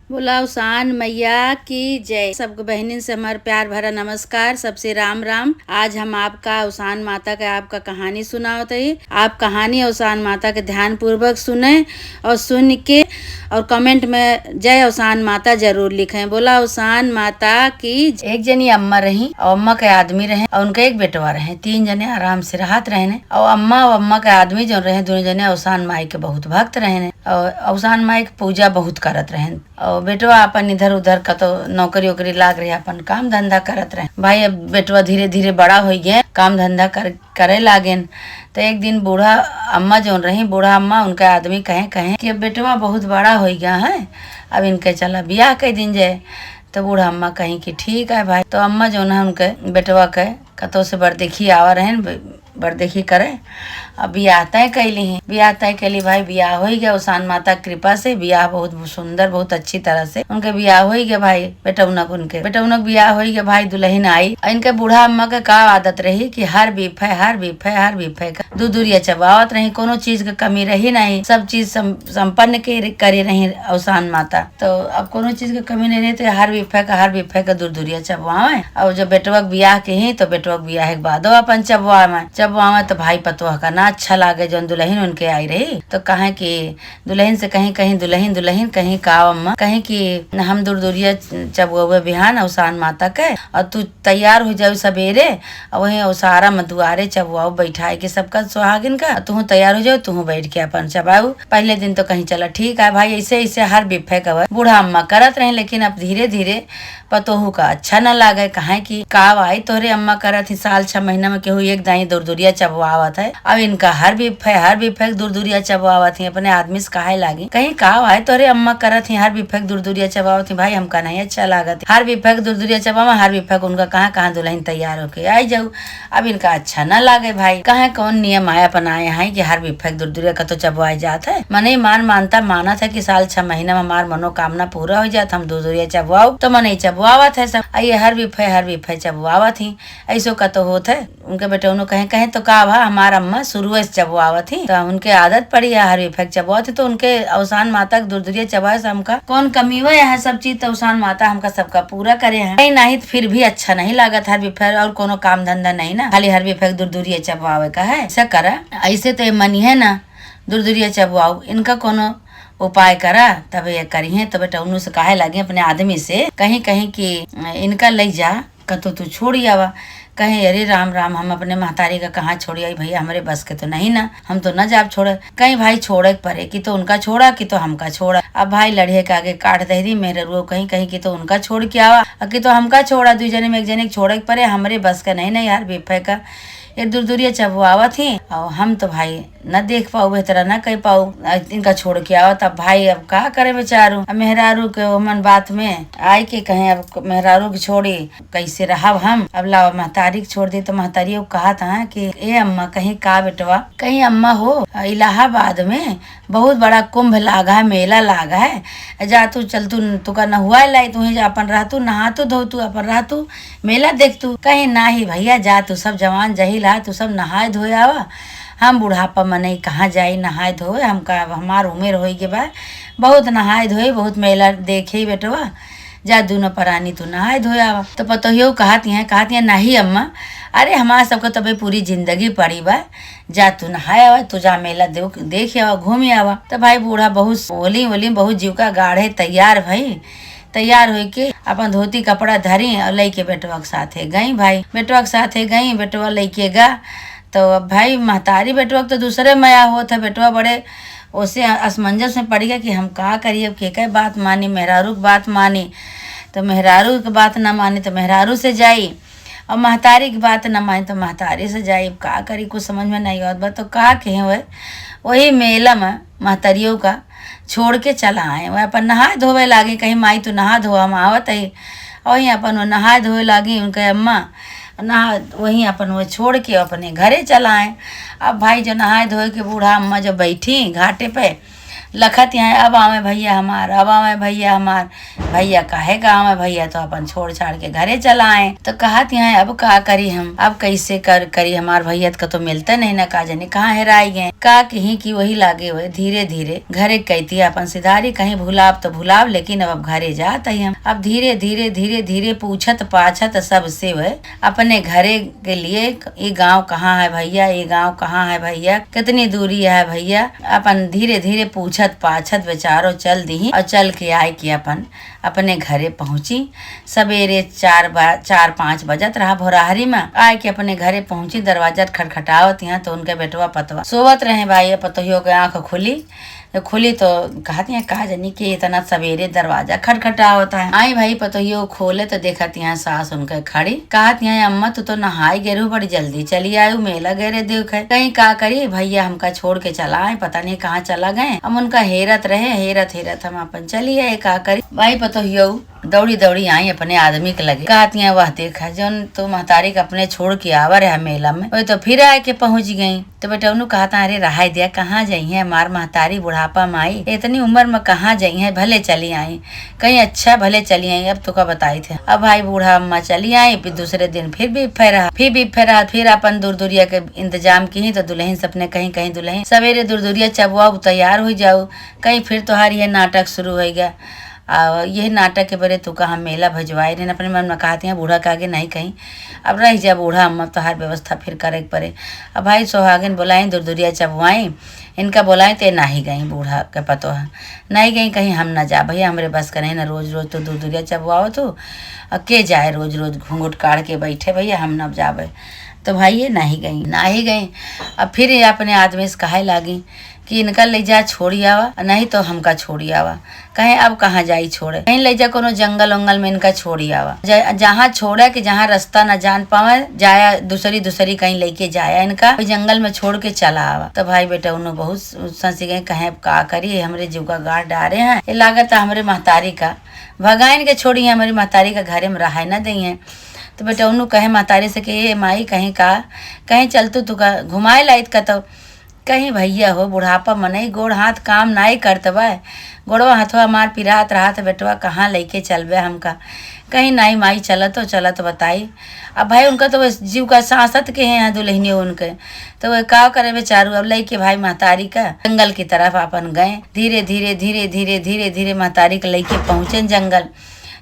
बोला उसान मैया की जय। सबको बहनिन से हमारा प्यार भरा नमस्कार। सबसे राम राम। आज हम आपका उसान माता का आपका कहानी सुनावत है। आप कहानी उसान माता के ध्यान पूर्वक सुने और सुन के और कमेंट में जय उसान माता जरूर लिखें। बोला उसान माता की। एक जनी अम्मा रही और अम्मा के आदमी रहे और उनका एक बेटवा रहे। 3 जने आराम से राहत रहने और अम्मा के आदमी जो रहे दोनों जने उसान माई के बहुत भक्त रहने और उसान माई के पूजा बहुत करत रहे और बेटवा अपन इधर उधर का तो नौकरी वोकरी लाग रही अपन काम धंधा करत रहे। भाई अब बेटवा धीरे धीरे बड़ा हो गया, काम धंधा करे लागेन। तो एक दिन बूढ़ा अम्मा जो रही, बूढ़ा अम्मा उनके आदमी कहे कि अब बेटवा बहुत बड़ा हो गया है, अब इनके चला ब्याह के दिन जाए। तो बूढ़ा अम्मा कहीं कि ठीक है भाई। तो अम्मा जो है उनके बेटवा के कतो से बरदेखी आवा रहे, बरदेखी करे। अब ब्याह तय कैली है, ब्याह तय कैली भाई। ब्याह हो गया उसान माता की कृपा से। ब्याह बहुत सुंदर, बहुत अच्छी तरह से उनके ब्याह हो गया भाई। बेटौनक ब्याह हो गया भाई। दुल्हन आई। इनके बूढ़ा अम्मा के का आदत रही कि हर बीफे दूरिया चबावत रही, कोनो चीज के कमी रही नहीं, सब चीज संपन्न के करे रही उसान माता। तो अब कोनो चीज के कमी नहीं रही तो हर बीफे का दूरिया चबवावे। और जब बेटवा ब्याह के ही तो बेटवा ब्याह के बाद अपन चबवावे तो भाई पतवा का ना अच्छा लागे। जो दुल्हन उनके आई रही तो कहे कि दुल्हन से कहीं दुल्हन कहीं का अम्मा कहीं कि हम दूरिया चबुआ बिहान उसान माता के और तू तैयार हो जाओ सवेरे और वही उसारा में दुआरे चबुआओ बैठाए के सबका सुहागिन का, तू तैयार हो जाओ, तू बैठ के अपन चबाऊ। पहले दिन तो कहीं चला ठीक है भाई। ऐसे हर बिफे का बूढ़ा अम्मा करत रहे, लेकिन अब धीरे धीरे पतोहू का अच्छा न लागे। कहे कि काव आई तोहरे अम्मा करत ही साल 6 महीना में केहू एक दाई दूरिया चबवावत है। अब इनका हर बिफे दूरिया चबवावत ही अपने आदमी से कहे लागी कहीं काव आए तोहरे अम्मा करत ही हर बिफे दूरिया चबावत ही। भाई हमका नहीं अच्छा लागत हर बिफे दूरिया चबावा, हर बिफे उनका कहाँ दुल्हन तैयार होके आई जाऊ। अब इनका अच्छा न लागे भाई। कहे कौन नियम आया अपनाए हैं कि हर बिफे दूरिया का तो चबवाई जात है। मने माना था कि साल 6 महीना में हमार मनोकामना पूरा हो जात, हम दूरिया चबवाऊ तो मन चबवावत है सब। ये हर बिफे चबवावत ही। ऐसो का तो होत है। उनके बेटे उन्होंने कहे तो का भा हमारा अम्मा शुरू से चबवावत ही तो उनके आदत पड़ी है हर बिफे चबवावत ही। तो उनके उसान माता दूरिया चबाए से हमका कौन कमी हुआ है, सब चीज तो उसान माता हमका सबका पूरा करे है। नहीं तो फिर भी अच्छा नहीं लागत हर बिफे और कोनो काम धंधा नहीं ना, खाली हर बिफे दूरिया चबवावे का है। ऐसा करा ऐसे तो मनी है ना दूरिया चबवाओ, इनका कोनो उपाय करा तब ये करी। तो बेटा उन्होंने से कहे लगे अपने आदमी से कहीं कि इनका ले जा कतो तू छोड़ी आवा। कहे अरे राम हम अपने महतारी का कहाँ छोड़ी आई भैया, हमारे बस के तो नहीं ना, हम तो न जाब छोड़े। कहीं भाई छोड़े पड़े कि तो उनका छोड़ा कि तो हमका छोड़ा। अब भाई लड़े के आगे काट दे रही मेरे रो कहीं कि तो उनका छोड़ के आवा कि तो हमका छोड़ा। 2 जने में एक जने छोड़े पड़े, हमारे बस का नहीं यार बेफे का ये दूरिया चबवावा थी और हम तो भाई न देख पाऊ बेहतरा न कह पाऊ, इनका छोड़ के आओ। तब भाई अब का करे बेचारू। अब मेहरारू के मन बात में आई के कहे अब मेहरारू की छोड़ी कैसे रहा हम। अब लाओ महतारी छोड़ दी तो महतारी कहा था कि ए अम्मा कहीं का बेटवा कहीं अम्मा हो इलाहाबाद में बहुत बड़ा कुंभ लागा है, मेला लागा है, जा तू चल तू का नहुआ लाई तू ही अपन रह तू नहा तू धो तू अपन रह तू मेला देख तू। कहीं ना ही भैया जा तू सब जवान जही ला तू सब नहाए धोए आवा, हम बुढ़ापा मने कहाँ जाई नहाए धोए। हमका हमार उम्र हो गए बा बहुत नहाए धोए बहुत मेला देखे बेटवा, जा दोनों परानी तू नहाए धोए आवा। तो पतोहियो कहती हैं नहीं अम्मा, अरे हमारा सबको तबे पूरी जिंदगी पड़ी बा, जा तू नहाए आवा, तू जा मेला देख आवा घूम आवा। तो भाई बूढ़ा बहुत बोली बहुत जीव का गाढ़े तैयार भाई। तैयार हो के अपन धोती कपड़ा धरी और लेके बेटवा के साथे गई भाई। बेटवा के साथे गई, बेटवा लेके गा तो अब भाई महतारी बेटवा तो दूसरे मया होता है। बेटवा बड़े उसे असमंजस में पड़ गया कि हम का करिए, अब के बात मानी, मेहरारू की बात मानी तो मेहरारू की बात ना मानी तो मेहरारू से जाई और महतारी की बात ना मानी तो महतारी से जाई। अब का करी कुछ समझ में नहीं आता। तो का कहे हुए वही मेला में महतारियों का छोड़ के चला आए। वह अपन नहाए धोवे लागे, कहीं माई तो नहा धोआ हम आवत है वहीं अपन वो नहाए धोए लागी। उनके अम्मा नहा वहीं अपन वो छोड़ के अपने घरे चला आए। अब भाई जो नहाए धोए के बूढ़ा अम्मा जो बैठी घाटे पे लखत यहाँ अब आवे भैया हमार, अब आवे भैया हमार। भैया काहे का आवे भैया, तो अपन छोड़ छाड़ के घरे चला आए। तो कहत यहाँ अब का करी हम, अब कैसे करी हमार भैया का तो मिलते नहीं ना, का जाने कहाँ हेराई गए। का कहीं की वही लागे हुए धीरे धीरे घरे कहती अपन सिधारी, कहीं भुलाब तो भुलाब, लेकिन अब घरे जात है हम। अब धीरे धीरे धीरे धीरे पूछत पाछत सबसे वह अपने घरे के लिए, ये गांव कहाँ है भैया, ये गांव कहाँ है भैया, कितनी दूरी है भैया। अपन धीरे धीरे पूछत पाछत बेचारो चल दी और चल के आए कि अपन अपने घरे पहुंची। सवेरे 4-5 बजत रहा भोराहरी में, आए के अपने घरे पहुंची। दरवाजा खटखटावत यहाँ तो उनके बेटवा पतवा सोवत रहे। भाई पतोहियों के आंख खुली तो कहती हैं कहा जानी कि इतना सवेरे दरवाजा खटखटावत है। आई भाई पतोहियो खोले तो देखत यहाँ सास उनके खड़ी। कहती हैं अम्मा तू तो नहाई गेरू, बड़ी जल्दी चली आयु, मेला गेरे देख है। कहीं का करी भैया हमका छोड़ के चला आए, पता नहीं कहाँ चला गए। हम उनका हेरत रहे, हेरत हम अपन चली आए। का करी भाई पतोहियो दौड़ी दौड़ी आई अपने आदमी के लगे। कहती हैं वह देखा जौन तो महतारी के अपने छोड़ के आवर है मेला में, वही तो फिर आए के पहुंच गई। तो बेटा उन्होंने कहता अरे रहा दिया, कहाँ जाई है हमार महतारी, बुढ़ापा में आई, इतनी उम्र में कहाँ जाई है, भले चली आई कहीं अच्छा भले चली आई। अब तो का बताई थे। अब भाई बूढ़ा अम्मा चली आई, फिर दूसरे दिन फिर भी फेरा फिर अपन दूरदुरिया के इंतजाम की। तो दुल्हन सपने कहीं कहीं दुल्हन सवेरे दूरदुरिया चबुआ तैयार हो जाऊ, कहीं फिर तुहार ये नाटक शुरू हो गया। यही नाटक के बरे तू कहा मेला भजवाए रहे अपने मन में कहती हैं बूढ़ा के आगे नहीं कहीं। अब रह जा बूढ़ा अम्मा तो हर व्यवस्था फिर करे पड़े। अब भाई सोहागिन बुलाई दूरदुरिया चबुआई, इनका बुलाई तो नहीं गई। बूढ़ा के पतो है नहीं गई, कहीं हम ना जा भैया, हमरे बस का नहीं ना, रोज रोज तो दूरदुरिया चबुआओ तो के जाए, रोज रोज घूंघट काट के बैठे भैया, हम न जाबे। तो भाई ये नहीं गई। अब फिर ये अपने आदमी से कहे लागी कि इनका ले जा छोड़ी आवा, नहीं तो हमका छोड़ी आवा। कहीं अब कहाँ जाई छोड़े, कहीं ले जा कोनो जंगल वंगल में इनका छोड़ी आवा, जहाँ छोड़ा कि जहाँ रास्ता न जान पावे, जाया दूसरी कहीं लेके जाया इनका, जंगल में छोड़ के चला आवा। तो भाई बेटा उन्होंने बहुत संसी गए, कहे का करी हमरे जीव का गाड़ डारे हैं, ये लागत है हमरे महतारी का भगाइन के छोड़ी है, हमारी महतारी का घरे में रहा न दी है। तो बेटा उन्होंने कहे महतारी से कि माई कहीं चलतू तू का घुमाए लाइत का, तो कहीं भैया हो बुढ़ापा मनई गोड़ हाथ काम नाई करतबा, गोड़वा हाथवा मार पिरात रहा बेटवा कहाँ लेके चलबे हमका, कहीं नाई माई चलत बताई। अब भाई उनका तो बस जीव का सांसत के हैं दुल्हनी उनके, तो वह का करे बेचारू। अब लेके भाई महतारी का जंगल की तरफ अपन गए। धीरे धीरे महतारी के लेके पहुँचे जंगल।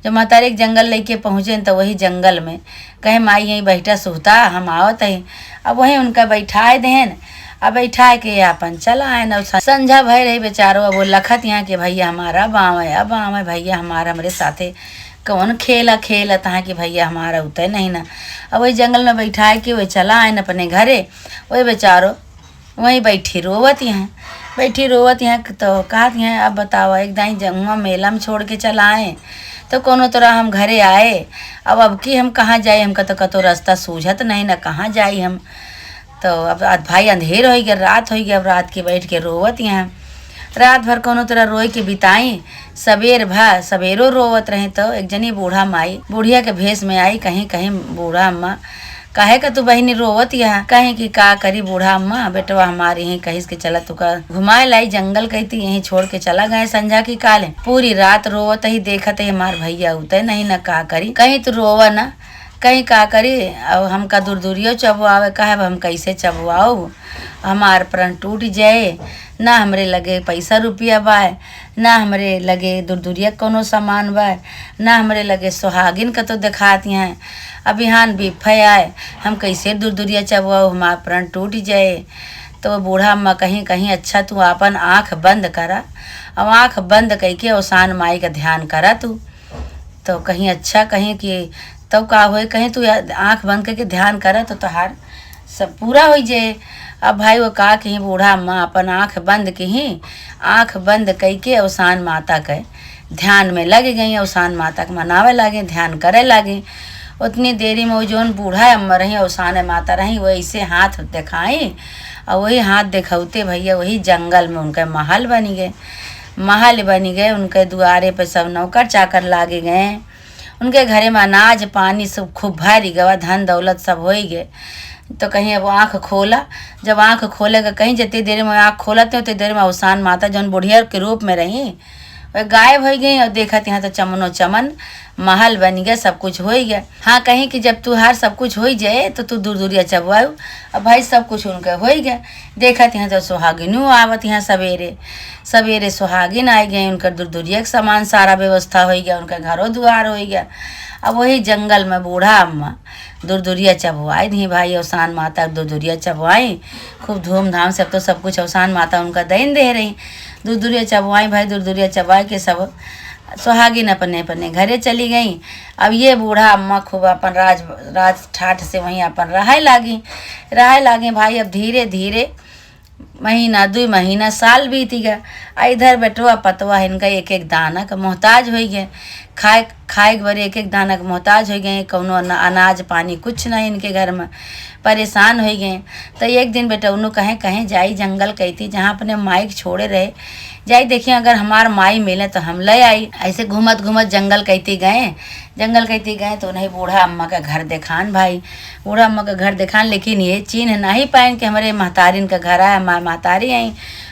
जब महतारी के जंगल लेके पहुँचे तो वही जंगल में कहे माई यहीं बैठा सुहता, हम आवत है। अब वही उनका बैठाए देन, अब बैठा के अपन चला आए न। संझा भय रही बेचारो। अब वो लखत यहाँ के भैया हमारा अब आवे भैया हमारा हमरे साथे कौन खेलत है कि भैया हमारा उतर नहीं ना। अब वही जंगल में बैठाए के वही चला आए न अपने घरे। वही बेचारो वहीं बैठी रोवत यहाँ तो कहती हैं अब बताओ एक दाई जंगमा मेला में छोड़ के चला आए, तो कोनो तरह हम घरे आए। अब की हम कहाँ जाए, हमका तो कतो रास्ता सूझत नहीं ना, कहाँ जाई हम। तो अब भाई अंधेर हो गया, रात हो गया। अब रात के बैठ के रोवत यहाँ रात भर कोनो तरह रोए के बिताई। सवेरो रोवत रहे तो एक जनी बूढ़ा माई बुढ़िया के भेष में आई। कहीं बूढ़ा अम्मा काहे का तू बहिनी रोवत यहाँ, कहीं कि का करी बूढ़ा अम्मा, बेटवा हमारे यहीं कहीं के चला तुका घुमाए लाई जंगल, कहती यहीं छोड़ के चला गए संझा की काले। पूरी रात रोवत ही देखत है हमार भैया उतर नहीं ना, का करी कहीं तू रोवा ना, कहीं का करी। अब हमका दूरदुरियो चबुआवे, कहे हम कैसे चबुआऊ, हमार प्राण टूट जाए, ना हमरे लगे पैसा रुपया बाय, ना हमरे लगे दूरदुरिया कोनो सामान बाय, ना हमरे लगे सुहागिन का तो दिखाती हैं। अब यहाँ बिफे आए, हम कैसे दूरदुरिया चबुआऊ, हमार प्राण टूट जाए। तो बूढ़ा अम्मा कहीं अच्छा तू अपन आँख बंद करा। अब आँख बंद करके औसान माई का ध्यान करा तू, तो कहीं अच्छा कहीं कि तो का होए, कहीं तू आँख बंद करके ध्यान करा तो तोहार सब पूरा हो जाए। अब भाई वो का कहीं बूढ़ा अम्मा अपन आँख बंद करके औसान माता के ध्यान में लगे गई, औसान माता के मनावे लागे, ध्यान करे लागे। उतनी देरी में वो जौन बूढ़ा अम्मा रही औसान माता रही, वो ऐसे हाथ दिखाई और वही हाथ दिखौते भैया वही जंगल में उनके महल बनी गए। उनके दुआरे पे सब नौकर चाकर लागे गए। उनके घरे में अनाज पानी सब खूब भरी गवा, धन दौलत सब हो गए। तो कहीं अब आँख खोला, जब आँख खोलेगा कहीं जितनी देर में आँख खोलते उतनी देर में अवसान माता जौन बुढ़िया के रूप में रही वह गायब हो गई। और देखत यहाँ तो चमनो चमन महल बन गया, सब कुछ हो गया। हाँ कहीं कि जब तुहार सब कुछ हो जाए तो तू दूर दूरिया चबवाऊ। अब भाई सब कुछ उनके हो गया। देखत यहाँ तो सुहागिनू आवत, यहाँ सवेरे सवेरे सुहागिन आ गए, उनका दूर दूरिया के सामान सारा व्यवस्था हो गया, उनका घरों दुआर हो गया। अब वही जंगल में बूढ़ा अम्मा दूरदूरिया चबवाई दी भाई, अवसान माता दूरदूरिया चबवाई खूब धूमधाम से। अब तो सब कुछ अवसान माता उनका देन दे रही। दूरदूरिया चबवाई भाई, दूरदूरिया चबवाई के सब सुहागिन अपने अपने घरे चली गई। अब ये बूढ़ा अम्मा खूब अपन राज ठाठ से वहीं अपन रहे लागी भाई। अब धीरे धीरे महीना 2 महीना साल बीत गया। इधर बेटवा पतवा इनका एक एक दाना का मोहताज हो गए, खाए के बरे एक एक दाना का मोहताज हो गए। कौनो अनाज पानी कुछ नहीं इनके घर में, परेशान हो गए। तो एक दिन बेटा उन्हों कहें जाई जंगल कहती जहाँ अपने माइक छोड़े रहे, जाई देखिए अगर हमार माई मिले तो हम ले आई। ऐसे घूमत घूमत जंगल कहती गए तो उन्हें बूढ़ा अम्मा का घर दिखान भाई, बूढ़ा अम्मा का घर दिखान। लेकिन ये चिन्ह नहीं पाए कि हमारे महतारिन का घर आया, महतारी आई।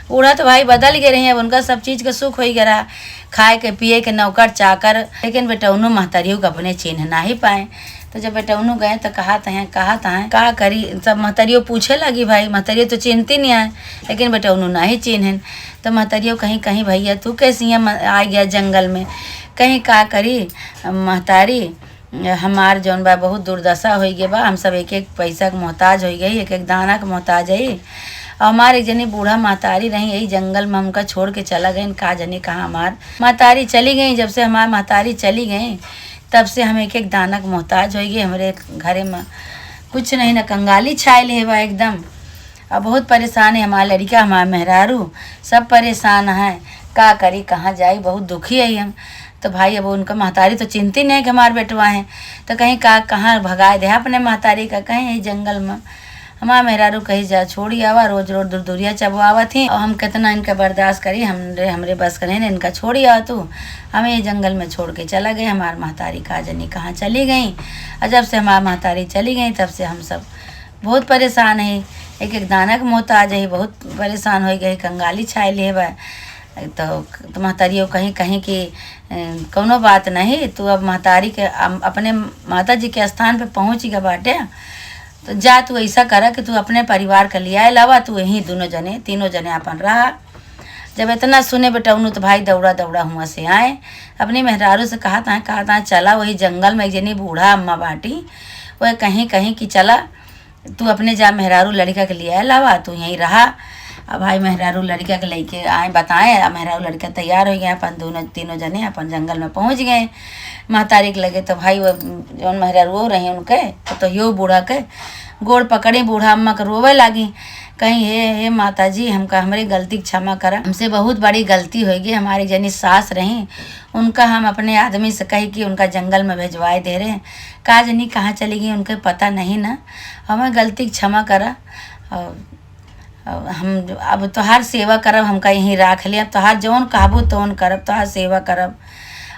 बूढ़ा तो भाई बदल गए रहे, अब उनका सब चीज़ का सुख हो गया, खाए के पिए के नौकर चाकर। लेकिन बेटा उन्हों महतारियों का अपने चिन्ह ना ही पाए। तो जब बेटा उन्हों गए तो कहा कहा करी, सब महतारियों पूछे लगी भाई, महतारियों तो चिन्हती नहीं आए, लेकिन बेटा उन्हों ना ही चिन्हन। तो महतारियों कहीं भैया तू कैसी आ गया जंगल में, कहीं का करी महतारी हमार जौन बा बहुत दुर्दशा हो गई बा, हम सब एक एक पैसा के मोहताज हो गई, एक एक दाना के मोहताज है। और हमारे एक जनी बूढ़ा महतारी रही यही जंगल में, हमका छोड़ के चला गए, का जनी कहाँ हमार महतारी चली गई। जब से हमार महतारी चली गई तब से हम एक एक दाना के मोहताज हो गए। हमारे घरे में कुछ नहीं, ना कंगाली छाए ले बा एकदम। अब बहुत परेशान है हमारा लड़का, हमारा मेहरारू सब परेशान है, का करी कहाँ जाई, बहुत दुखी है हम। तो भाई अब उनका महतारी तो चिंती नहीं कि हमारे बेटवा हैं, तो कहीं कहाँ भगाए दे अपने महतारी का, कहीं यही जंगल में। हमारा मेहरारू कहीं जा छोड़ी आवा, रोज रोज दूरदूरिया चबवावा थी। और हम कितना इनका बर्दाश्त करी, हमरे बस करे ना इनका छोड़ी आवा तू। हमें ये जंगल में छोड़ के चला गए। हमार महतारी का जनी कहाँ चली गई। और जब से हमार महतारी चली गई तब से हम सब बहुत परेशान है, एक एक दाना के मोहताज है, बहुत परेशान हो गए, कंगाली छाए ले बा। तो महतारियों कहीं कि कौनो बात नहीं, तू अब महतारी के अपने माता जी के स्थान पे पहुँच गया बाटे, तो जा तू ऐसा करा कि तू अपने परिवार का लिया लावा, तू यहीं तीनों जने अपन रहा। जब इतना सुने बेटा उन्होंने तो भाई दौड़ा हुआ से आए, अपनी मेहरारू से कहा था चला वही जंगल में एक जनी बूढ़ा अम्मा बाटी, वह कहीं कि चला तू अपने जा मेहरारू लड़का के लिए लावा, तू यहीं रहा। अब भाई मेहरारू लड़का के लेके आए बताएं, अब मेहरारू लड़का तैयार हो गया, अपन तीनों जने अपन जंगल में पहुंच गए। महतारी के लगे तो भाई वो जौन मेहरारू रहे उनके तो यो बूढ़ा के गोड़ पकड़े, बूढ़ा अम्मा के रोवे लगी, कहीं हे माता जी हमरी गलती क्षमा करा, हमसे बहुत बड़ी गलती हो गई। हमारी जनी सास रही, उनका हम अपने आदमी से कही कि उनका जंगल में भिजवाए दे रहे हैं, का जनी कहाँ चली गई उनके पता नहीं ना, हमें गलती क्षमा करा। और हम अब तोहार सेवा करब, हमका यहीं राख लिया, तोहार जौन कहबू तौन करब, तोहार सेवा करब।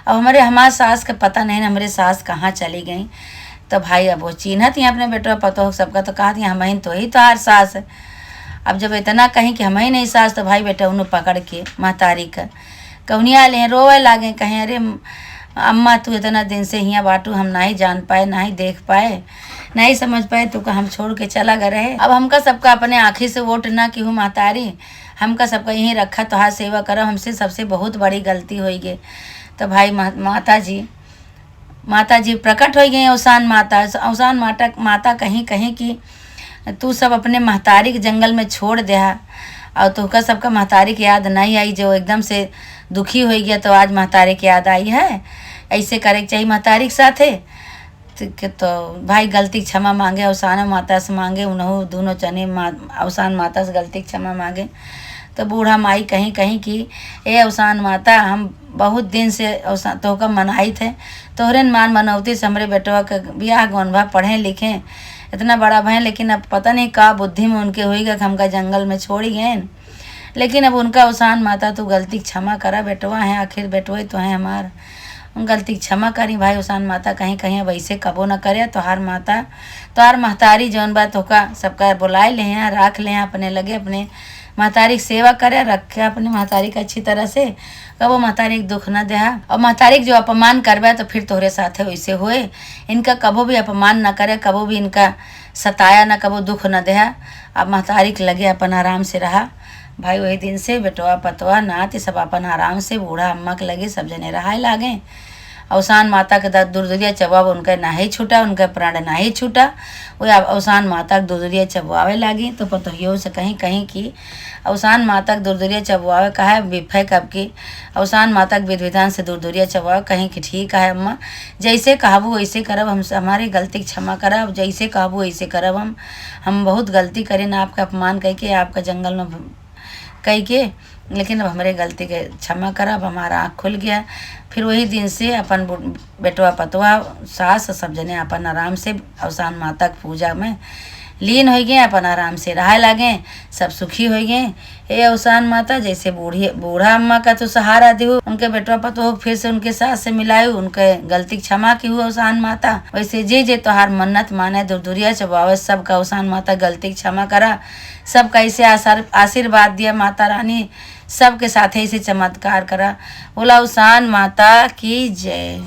अब हमारे सास के पता नहीं ना हमारे सास कहाँ चली गई। तो भाई अब वो चिन्हत ही अपने बेटवा पतो सबका, तो कहा हम ही तो ही तोहार सास है। अब जब इतना कहीं कि हम ही नहीं सास, तो भाई बेटा उन्होंने पकड़ के महतारी का कौनिया ले रोवे लागे, कहीं अरे अम्मा तू इतना दिन से हियाँ बाटू, हम ना ही जान पाए, ना ही देख पाए, नहीं समझ पाए, तू का हम छोड़ के चला गए रहे। अब हमका सबका अपने आँखी से वोट ना कि हूँ महतारी, हमका सबका यहीं रखा, तोहार सेवा करो, हमसे सबसे बहुत बड़ी गलती हो गई। तो भाई माता जी प्रकट हो गई, अवसान माता कहीं कि तू सब अपने महतारी के जंगल में छोड़ दिया, और तुका सबका महतारी की याद नहीं आई, जो एकदम से दुखी हो गया, तो आज महतारी की याद आई है। ऐसे करे के चाहिए महतारी के साथे। तो भाई गलती क्षमा मांगे, अवसान माता से मांगे, उन्होंने दोनों चने अवसान माता से गलती क्षमा मांगे। तो बूढ़ा माई कहीं कि ए अवसान माता, हम बहुत दिन से अवसान तोहका मनाई थे, तोहरे मान मनौती से हमरे बेटवा के बियाह गौन भा, पढ़े लिखे इतना बड़ा भय, लेकिन अब पता नहीं का बुद्धि में उनके होएगा कि हमका जंगल में छोड़ी गए। लेकिन अब उनका अवसान माता तू गलती क्षमा करा, बेटवा है आखिर, बेटवा तो है हमार। उन गलती की क्षमा करी भाई उसान माता, कहीं कहीं अब ऐसे कबो न करे। तोहार माता तोहार महतारी जौन बात होका सबका बुलाए ले हैं, रख ले हैं अपने लगे, अपने महतारी की सेवा करे, रखे अपने महतारी का अच्छी तरह से, कबो महतारी के दुख न देहा। और महतारी के जो अपमान करबे तो फिर तोहरे साथे वैसे होए। इनका कबो भी अपमान न करे, कबो भी इनका सताया न, कबो दुख न देहा। अब महतारी के लगे अपन आराम से रहा भाई। वही दिन से बेटवा पतवा नात सब अपन आराम से बूढ़ा अम्मा के लगे सब जने रहाए लागे। अवसान माता के दुर्दुरिया चबाव उनका नाही छूटा, उनका प्राण नाही छूटा। वो अवसान माता के दुर्दुरिया चबवावे लागी। तो पतोहियों से कहीं कहीं की अवसान माता के दुर्दुरिया चबवावे कहा विफय कब की अवसान माता के विधि विधान से दुर्दुरिया चबवावे कहीं कि ठीक है अम्मा, जैसे कहबू वैसे करब, हम हमारी गलती क्षमा करब, जैसे कहबू वैसे करब। हम बहुत गलती करें ना, आपका अपमान कह के, आपका जंगल में कह के, लेकिन अब हमारे गलती के क्षमा करब। हमारा आँख खुल गया। फिर वही दिन से अपन बेटवा पतवा सास सब जने अपन आराम से अवसान माता की पूजा में लीन हो गए, अपन आराम से रहा लागे, सब सुखी हो गए। हे अवसान माता, जैसे बूढ़ा अम्मा का तो सहारा दियो, उनके बेटवा पतो फिर से उनके सास से मिलायू, उनके गलती क्षमा की हुआ अवसान माता। वैसे जे जे तोहार मन्नत माने दुर्दुरिया चबावे सबका अवसान माता गलती क्षमा करा, सबका ऐसे आशीर्वाद दिया माता रानी, सबके साथ ऐसे चमत्कार करा। बोला अवसान माता की जय।